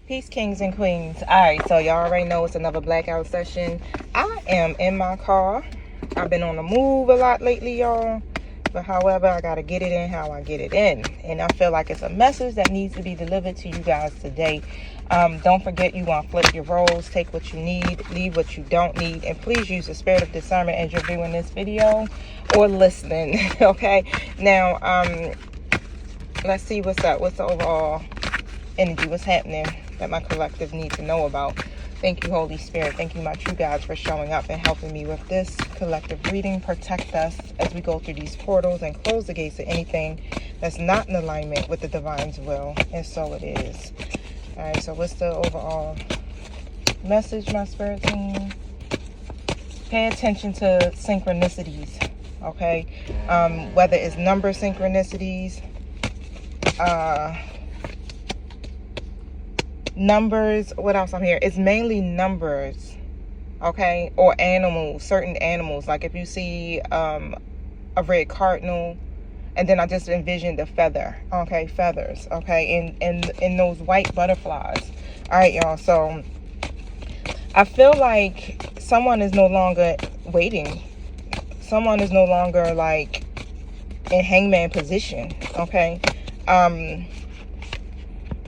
Peace, kings and queens. All right, so y'all already know it's another blackout session. I am in my car. I've been on the move a lot lately, y'all. But however, I got to get it in how I get it in. And I feel like it's a message that needs to be delivered to you guys today. Don't forget, you want to flip your roles. Take what you need, leave what you don't need. And please use the spirit of discernment as you're viewing this video or listening, okay? Now, let's see what's up. What's the overall energy? What's happening that my collective need to know about? Thank you, Holy Spirit. Thank you, my true guides, for showing up and helping me with this collective reading. Protect us as we go through these portals and close the gates to anything that's not in alignment with the divine's will. And so it is. All right, so what's the overall message, my spirit team? Pay attention to synchronicities, okay? Whether it's number synchronicities, numbers, what else I'm here? It's mainly numbers, okay? Or animals, certain animals. Like if you see a red cardinal, and then I just envisioned a feather, okay? Feathers, okay? And those white butterflies. All right, y'all. So I feel like someone is no longer waiting. Someone is no longer like in hangman position, okay?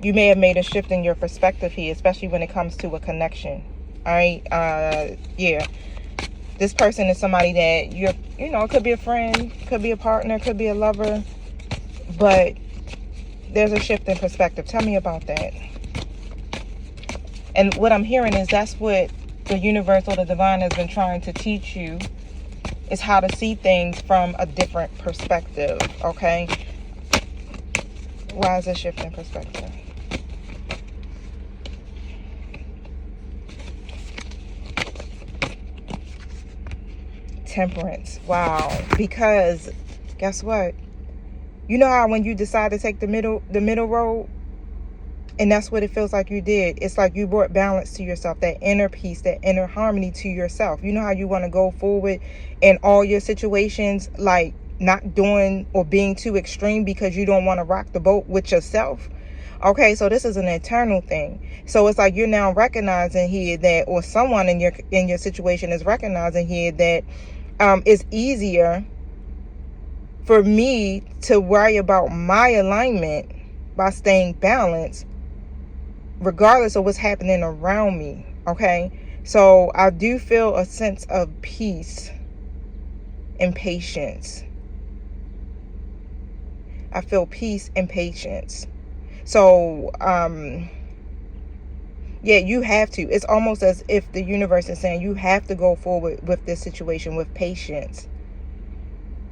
You may have made a shift in your perspective here, especially when it comes to a connection. All right. Yeah. This person is somebody that it could be a friend, could be a partner, could be a lover, but there's a shift in perspective. Tell me about that. And what I'm hearing is that's what the universe or the divine has been trying to teach you, is how to see things from a different perspective. Okay. Why is this shift in perspective? Temperance. Wow. Because guess what? You know how when you decide to take the middle road, and that's what it feels like you did. It's like you brought balance to yourself, that inner peace, that inner harmony to yourself. You know how you want to go forward in all your situations, like not doing or being too extreme because you don't want to rock the boat with yourself. Okay, so this is an internal thing. So it's like you're now recognizing here that, or someone in your situation is recognizing here that it's easier for me to worry about my alignment by staying balanced regardless of what's happening around me. Okay, so I do feel a sense of peace and patience. I feel peace and patience. So yeah, you have to. It's almost as if the universe is saying you have to go forward with this situation with patience.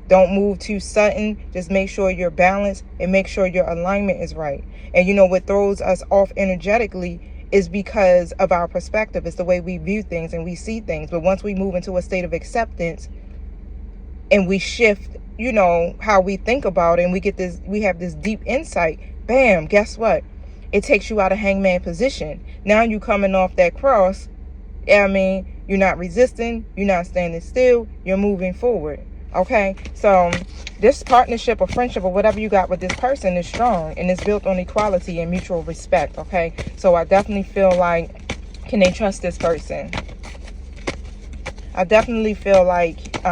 Don't move too sudden. Just make sure you're balanced and make sure your alignment is right. And you know what throws us off energetically is because of our perspective. It's the way we view things and we see things. But once we move into a state of acceptance and we shift, how we think about it, and we have this deep insight, bam, guess what? It takes you out of hangman position. Now you coming off that cross. You're not resisting. You're not standing still. You're moving forward. Okay? So this partnership or friendship or whatever you got with this person is strong. And it's built on equality and mutual respect. Okay? So I definitely feel like, can they trust this person? I definitely feel like,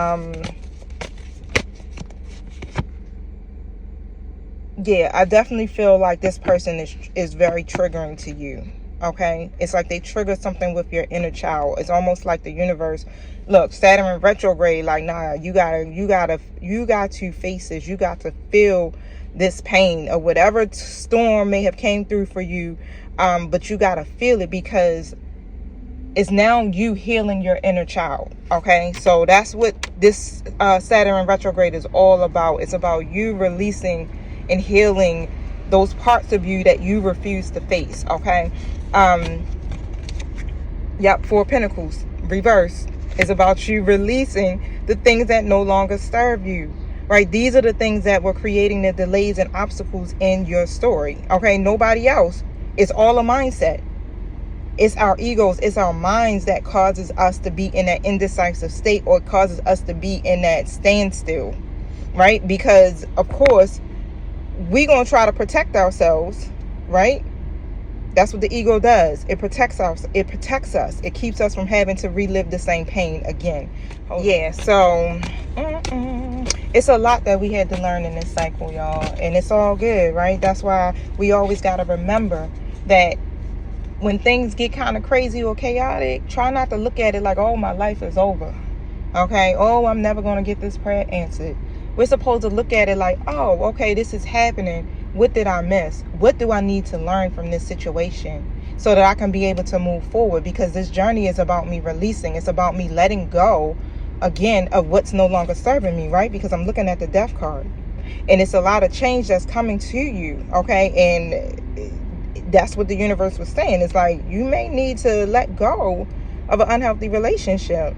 I definitely feel like this person is very triggering to you. Okay, it's like they trigger something with your inner child. It's almost like the universe. Look, Saturn retrograde. Like, nah, you got to face this. You got to feel this pain or whatever storm may have came through for you. But you got to feel it because it's now you healing your inner child. Okay, so that's what this Saturn retrograde is all about. It's about you releasing and healing those parts of you that you refuse to face. Okay. Four Pentacles reverse is about you releasing the things that no longer serve you. Right? These are the things that were creating the delays and obstacles in your story. Okay, nobody else. It's all a mindset. It's our egos, it's our minds that causes us to be in that indecisive state, or causes us to be in that standstill. Right? Because of course we're going to try to protect ourselves, right? That's what the ego does. It protects us. It protects us. It keeps us from having to relive the same pain again. Yeah, so it's a lot that we had to learn in this cycle, y'all. And it's all good, right? That's why we always got to remember that when things get kind of crazy or chaotic, try not to look at it like, oh, my life is over. Okay? Oh, I'm never going to get this prayer answered. We're supposed to look at it like, oh, okay, this is happening. What did I miss? What do I need to learn from this situation so that I can be able to move forward? Because this journey is about me releasing. It's about me letting go, again, of what's no longer serving me, right? Because I'm looking at the death card. And it's a lot of change that's coming to you, okay? And that's what the universe was saying. It's like, you may need to let go of an unhealthy relationship.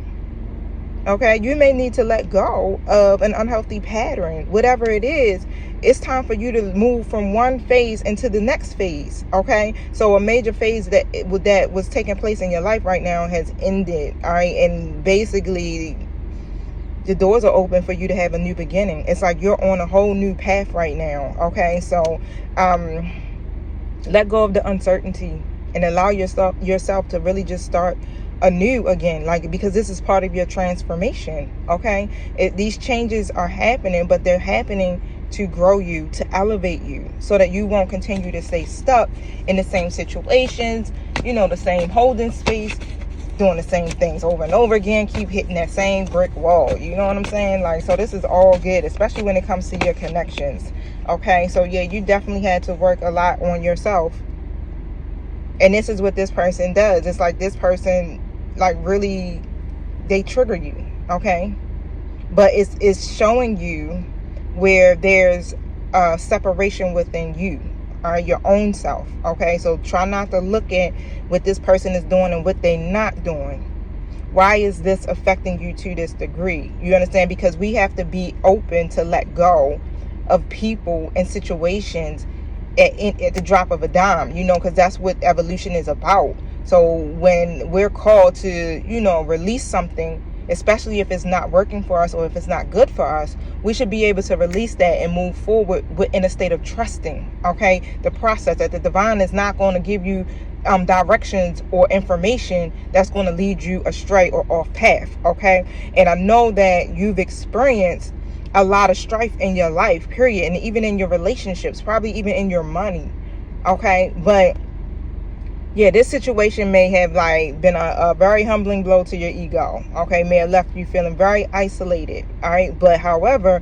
Okay, you may need to let go of an unhealthy pattern. Whatever it is, it's time for you to move from one phase into the next phase. Okay, so a major phase that was taking place in your life right now has ended. All right, and basically the doors are open for you to have a new beginning. It's like you're on a whole new path right now. Okay, so let go of the uncertainty and allow yourself to really just start anew again, like, because this is part of your transformation. Okay, these changes are happening, but they're happening to grow you, to elevate you, so that you won't continue to stay stuck in the same situations, the same holding space, doing the same things over and over again, keep hitting that same brick wall. You know what I'm saying? Like, so this is all good, especially when it comes to your connections. Okay, so yeah, you definitely had to work a lot on yourself. And this is what this person does. It's like this person, like, really, they trigger you, okay? But it's showing you where there's a separation within you, your own self, okay? So try not to look at what this person is doing and what they're not doing. Why is this affecting you to this degree? You understand? Because we have to be open to let go of people and situations at the drop of a dime, because that's what evolution is about. So when we're called to, release something, especially if it's not working for us or if it's not good for us, we should be able to release that and move forward in a state of trusting, okay? The process that the divine is not going to give you directions or information that's going to lead you astray or off path, okay? And I know that you've experienced a lot of strife in your life, period, and even in your relationships, probably even in your money, okay? But yeah, this situation may have been a very humbling blow to your ego, okay? May have left you feeling very isolated, all right? But however,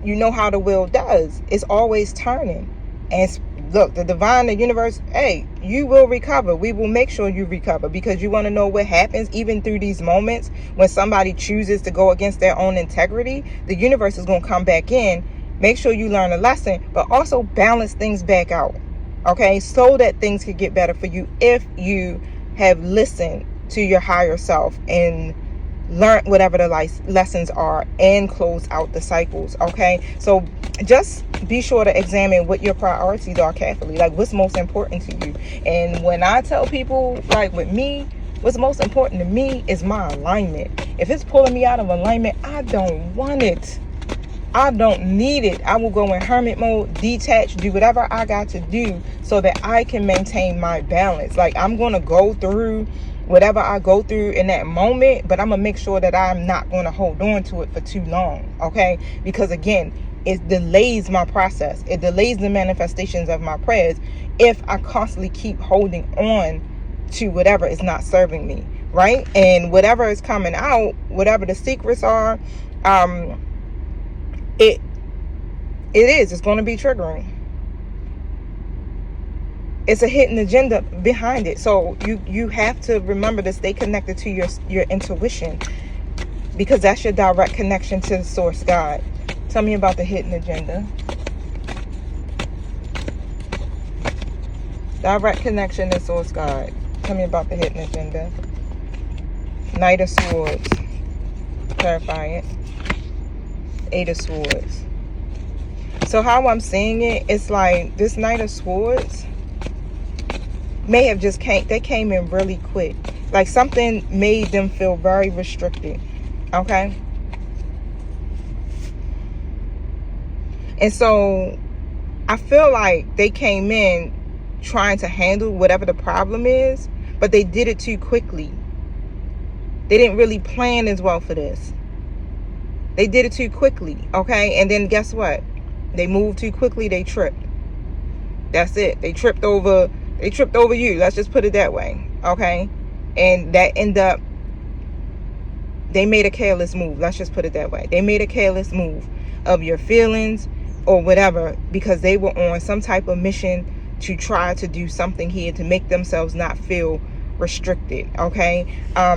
you know how the wheel does. It's always turning. And look, the divine, the universe, hey, you will recover. We will make sure you recover, because you want to know what happens even through these moments when somebody chooses to go against their own integrity. The universe is going to come back in, make sure you learn a lesson, but also balance things back out. Okay, so that things could get better for you if you have listened to your higher self and learn whatever the lessons are and close out the cycles. Okay, so just be sure to examine what your priorities are carefully, like what's most important to you. And when I tell people, like with me, what's most important to me is my alignment. If it's pulling me out of alignment, I don't want it. I don't need it. I will go in hermit mode, detach, do whatever I got to do so that I can maintain my balance. Like, I'm going to go through whatever I go through in that moment, but I'm going to make sure that I'm not going to hold on to it for too long, okay? Because again, it delays my process. It delays the manifestations of my prayers if I constantly keep holding on to whatever is not serving me, right? And whatever is coming out, whatever the secrets are, it's going to be triggering. It's a hidden agenda behind it. So you have to remember to stay connected to your intuition, because that's your direct connection to the source God. Tell me about the hidden agenda. Direct connection to source God. Tell me about the hidden agenda. Knight of Swords. Clarify it. Eight of Swords. So how I'm seeing it, it's like this Knight of Swords may have just came in really quick. Like something made them feel very restricted. Okay? And so I feel like they came in trying to handle whatever the problem is, but they did it too quickly. They didn't really plan as well for this. They did it too quickly, okay? And then guess what? They moved too quickly, they tripped. That's it. They tripped over you. Let's just put it that way, okay? And that ended up, they made a careless move. Let's just put it that way. They made a careless move of your feelings or whatever, because they were on some type of mission to try to do something here to make themselves not feel restricted, okay? Tell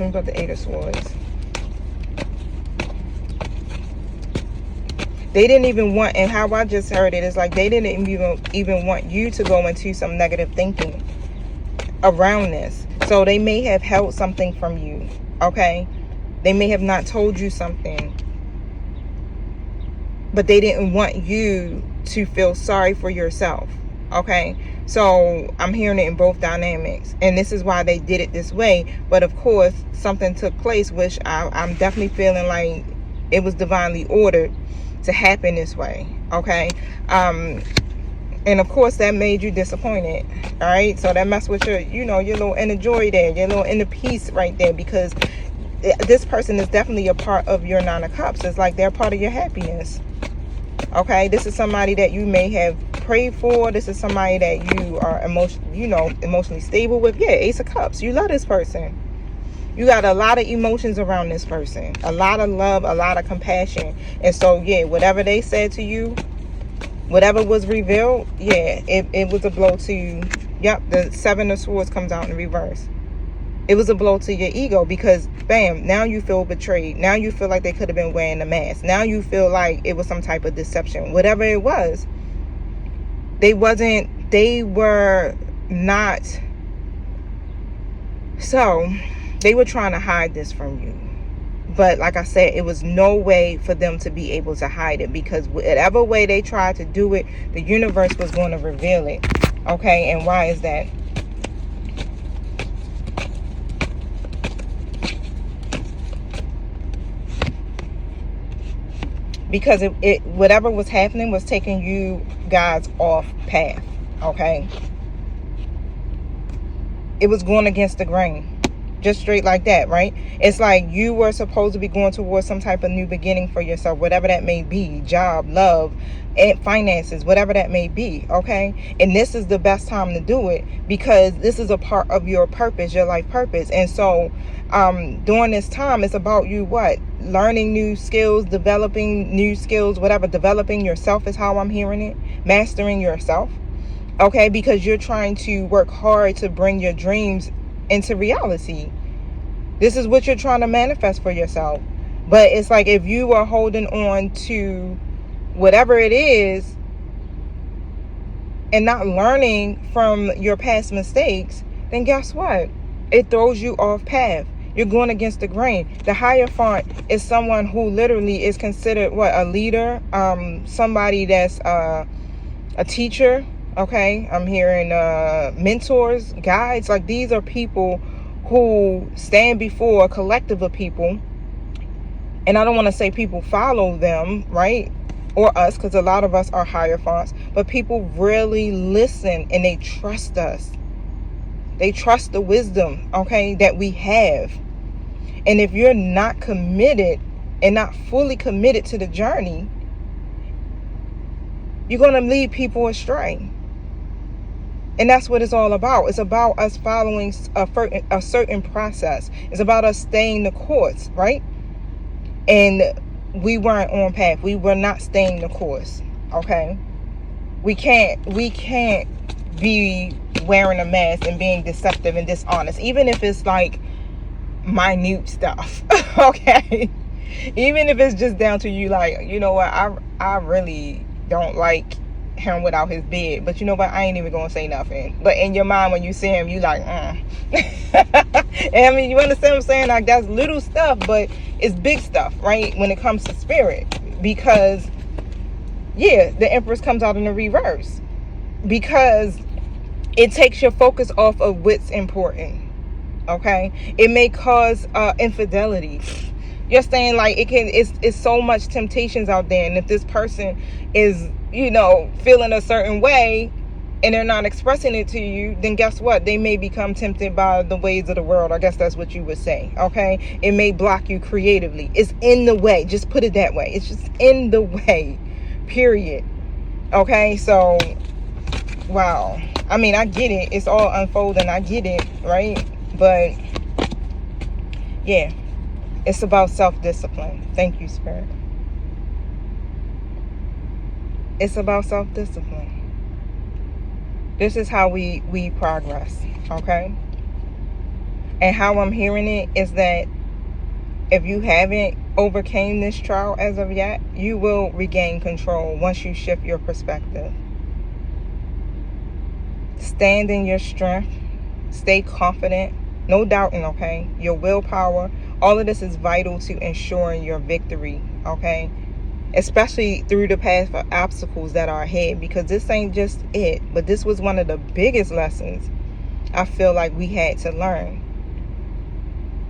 me about the Eight of Swords. They didn't even want, and how I just heard it is like they didn't even want you to go into some negative thinking around this. So they may have held something from you, okay? They may have not told you something, but they didn't want you to feel sorry for yourself, okay? So I'm hearing it in both dynamics, and this is why they did it this way. But of course, something took place, which I'm definitely feeling like it was divinely ordered to happen this way, okay? And of course that made you disappointed, all right? So that messed with your, you know, your little inner joy there, your little inner peace right there, because this person is definitely a part of your Nine of Cups. It's like they're part of your happiness, okay? This is somebody that you may have prayed for. This is somebody that you are emotionally stable with. Yeah, Ace of Cups. You love this person. You got a lot of emotions around this person, a lot of love, a lot of compassion. And so, yeah, whatever they said to you, whatever was revealed, yeah, it was a blow to you. Yep, the Seven of Swords comes out in reverse. It was a blow to your ego because, bam, now you feel betrayed. Now you feel like they could have been wearing a mask. Now you feel like it was some type of deception. Whatever it was, they were not. So they were trying to hide this from you. But like I said, it was no way for them to be able to hide it, because whatever way they tried to do it, the universe was going to reveal it. Okay, and why is that? Because it whatever was happening was taking you guys off path. Okay, it was going against the grain. Just straight like that, right? It's like you were supposed to be going towards some type of new beginning for yourself, whatever that may be, job, love, and finances, whatever that may be, okay? And this is the best time to do it, because this is a part of your purpose, your life purpose. And so during this time, it's about you learning new skills, developing new skills, whatever. Developing yourself is how I'm hearing it. Mastering yourself, okay? Because you're trying to work hard to bring your dreams into reality. This is what you're trying to manifest for yourself. But it's like if you are holding on to whatever it is and not learning from your past mistakes, then guess what? It throws you off path. You're going against the grain. The Hierophant is someone who literally is considered a leader, somebody that's a teacher. Okay, I'm hearing mentors, guides. Like, these are people who stand before a collective of people. And I don't want to say people follow them, right? Or us, because a lot of us are Hierophants. But people really listen and they trust us. They trust the wisdom, okay, that we have. And if you're not committed and not fully committed to the journey, you're going to lead people astray. And that's what it's all about. It's about us following a certain process. It's about us staying the course, right? And we weren't on path. We were not staying the course, okay? We can't be wearing a mask and being deceptive and dishonest, even if it's like minute stuff, okay? Even if it's just down to you, like, you know what, I really don't like him without his beard, but you know what, I ain't even gonna say nothing. But in your mind, when you see him, you like, And I mean, you understand what I'm saying? Like, that's little stuff, but it's big stuff, right? When it comes to spirit, because yeah, the Empress comes out in the reverse, because it takes your focus off of what's important. Okay, it may cause infidelity. You're saying like it's so much temptations out there, and if this person is, you know, feeling a certain way and they're not expressing it to you, then guess what? They may become tempted by the ways of the world. I guess that's what you would say. Okay, it may block you creatively. It's in the way. Just put it that way. It's just in the way. Period. Okay, so wow. I mean, I get it. It's all unfolding. I get it, right? But yeah, it's about self-discipline. Thank you, Spirit. It's about self-discipline. This is how we progress, okay? And how I'm hearing it is that if you haven't overcame this trial as of yet, you will regain control once you shift your perspective. Stand in your strength. Stay confident. No doubting, okay? Your willpower. All of this is vital to ensuring your victory, okay? Especially through the path of obstacles that are ahead, because this ain't just it, but this was one of the biggest lessons I feel like we had to learn.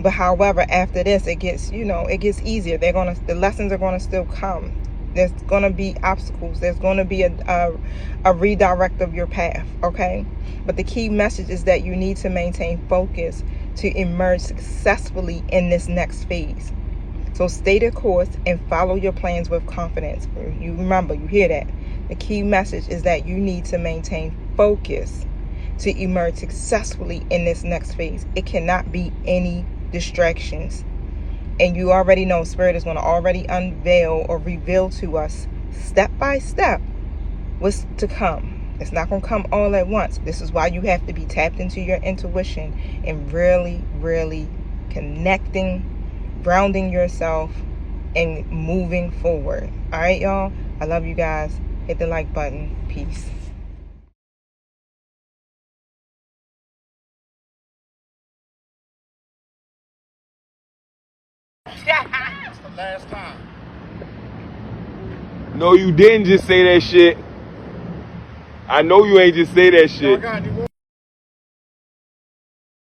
But however, after this, it gets, you know, it gets easier. The lessons are gonna still come. There's gonna be obstacles. There's gonna be a redirect of your path, okay? But the key message is that you need to maintain focus to emerge successfully in this next phase. So stay the course and follow your plans with confidence. You remember, you hear that. The key message is that you need to maintain focus to emerge successfully in this next phase. It cannot be any distractions. And you already know Spirit is going to already unveil or reveal to us step by step what's to come. It's not going to come all at once. This is why you have to be tapped into your intuition and really, really connecting, grounding yourself, and moving forward. All right, y'all. I love you guys. Hit the like button. Peace. It's the last time. No, you didn't just say that shit. I know you ain't just say that shit.